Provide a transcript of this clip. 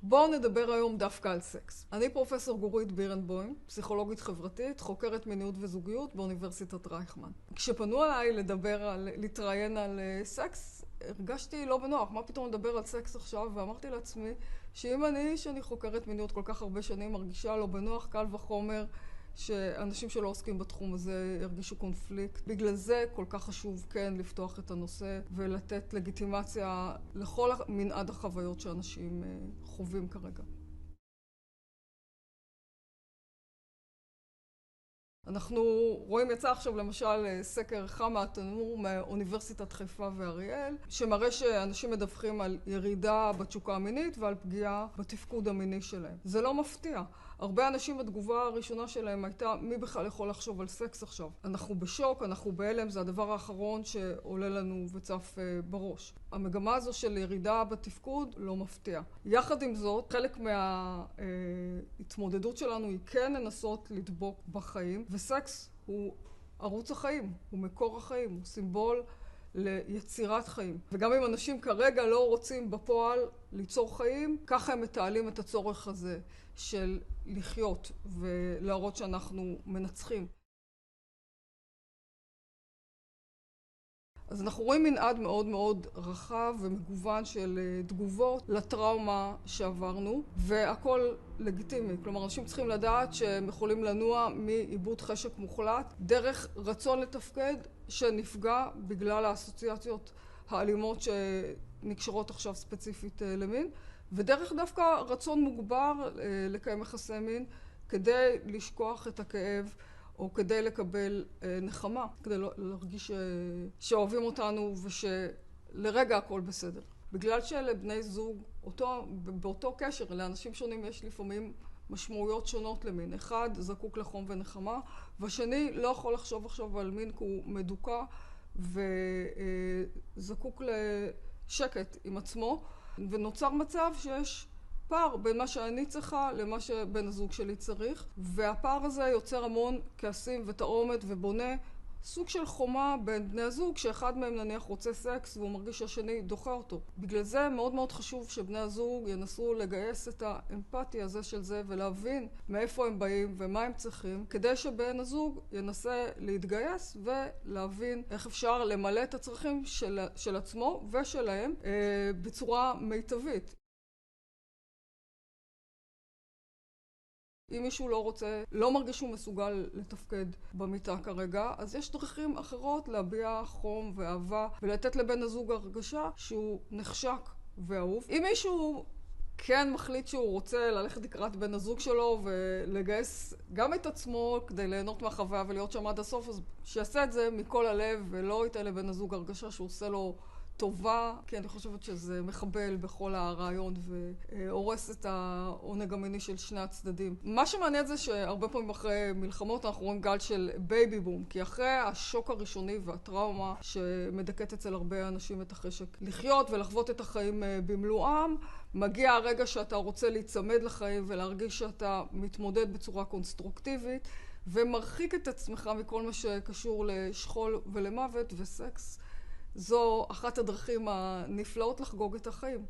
בואו נדבר היום דווקא על סקס. אני פרופסור גורית בירנבוים, פסיכולוגית חברתית, חוקרת מיניות וזוגיות באוניברסיטת רייכמן. כשפנו אליי להתראיין על סקס, הרגשתי לא בנוח. מה פתאום לדבר על סקס עכשיו? ואמרתי לעצמי שאם שאני חוקרת מיניות כל כך הרבה שנים, מרגישה לא בנוח, קל וחומר שאנשים שלא עוסקים בתחום הזה ירגישו קונפליקט. בגלל זה כל כך חשוב כן לפתוח את הנושא ולתת לגיטימציה לכל מנעד החוויות שאנשים חווים כרגע. אנחנו רואים, יצא עכשיו למשל סקר חם מהתנור מאוניברסיטת חיפה ואריאל, שמראה שאנשים מדווחים על ירידה בתשוקה המינית ועל פגיעה בתפקוד המיני שלהם. זה לא מפתיע. הרבה אנשים בתגובה הראשונה שלהם הייתה, מי בכלל יכול לחשוב על סקס עכשיו? אנחנו בשוק, אנחנו בהלם, זה הדבר האחרון שעולה לנו וצף בראש. המגמה הזו של ירידה בתפקוד לא מפתיע. יחד עם זאת, חלק מההתמודדות שלנו היא כן לנסות לדבוק בחיים, וסקס הוא ערוץ החיים, הוא מקור החיים, הוא סימבול ליצירת חיים. וגם אם אנשים כרגע לא רוצים בפועל ליצור חיים, ככה הם מתעלים את הצורך הזה של לחיות ולהראות שאנחנו מנצחים. אז אנחנו רואים מנעד מאוד מאוד רחב ומגוון של תגובות לטראומה שעברנו, והכל לגיטימי. כלומר, אנשים צריכים לדעת שהם יכולים לנוע מאיבוד חשק מוחלט דרך רצון לתפקד שנפגע בגלל האסוציאציות האלימות שנקשרות עכשיו ספציפית למין, ודרך דווקא רצון מוגבר לקיים יחסי מין כדי לשכוח את הכאב או כדי לקבל נחמה, כדי להרגיש שאוהבים אותנו ושלרגע הכל בסדר. בגלל שלבני זוג, באותו קשר, לאנשים שונים יש לפעמים משמעויות שונות למין. אחד זקוק לחום ונחמה, והשני לא יכול לחשוב עכשיו על מין כי הוא מדוכא וזקוק לשקט עם עצמו, ונוצר מצב שיש פער בין מה שאני צריכה למה שבן הזוג שלי צריך, והפער הזה יוצר המון כעסים ותאומת ובונה סוג של חומה בין בני הזוג, שאחד מהם נניח רוצה סקס והוא מרגיש שהשני דוחה אותו. בגלל זה מאוד מאוד חשוב שבני הזוג ינסו לגייס את האמפתיה הזה של זה ולהבין מאיפה הם באים ומה הם צריכים, כדי שבן הזוג ינסה להתגייס ולהבין איך אפשר למלא את הצרכים של עצמו ושלהם בצורה מיטבית. אם מישהו לא רוצה, לא מרגיש שהוא מסוגל לתפקד במיטה כרגע, אז יש דרכים אחרות להביע חום ואהבה ולתת לבן הזוג הרגשה שהוא נחשק ואהוב. אם מישהו כן מחליט שהוא רוצה ללכת לקראת בן הזוג שלו ולגייס גם את עצמו כדי ליהנות מהחוויה ולהיות שם עד הסוף, אז שיעשה את זה מכל הלב ולא ייתן לבן הזוג הרגשה שהוא עושה לו טובה, כי אני חושבת שזה מחבל בכל הרעיון והורס את העונג המיני של שני הצדדים. מה שמעניין זה שהרבה פעמים אחרי מלחמות אנחנו רואים גל של בייבי בום, כי אחרי השוק הראשוני והטראומה שמדכאת אצל הרבה אנשים את החשק לחיות ולחוות את החיים במלואם, מגיע הרגע שאתה רוצה להיצמד לחיים ולהרגיש שאתה מתמודד בצורה קונסטרוקטיבית ומרחיק את עצמך מכל מה שקשור לשכול ולמוות, וסקס זו אחת הדרכים הנפלאות לחגוג את החיים.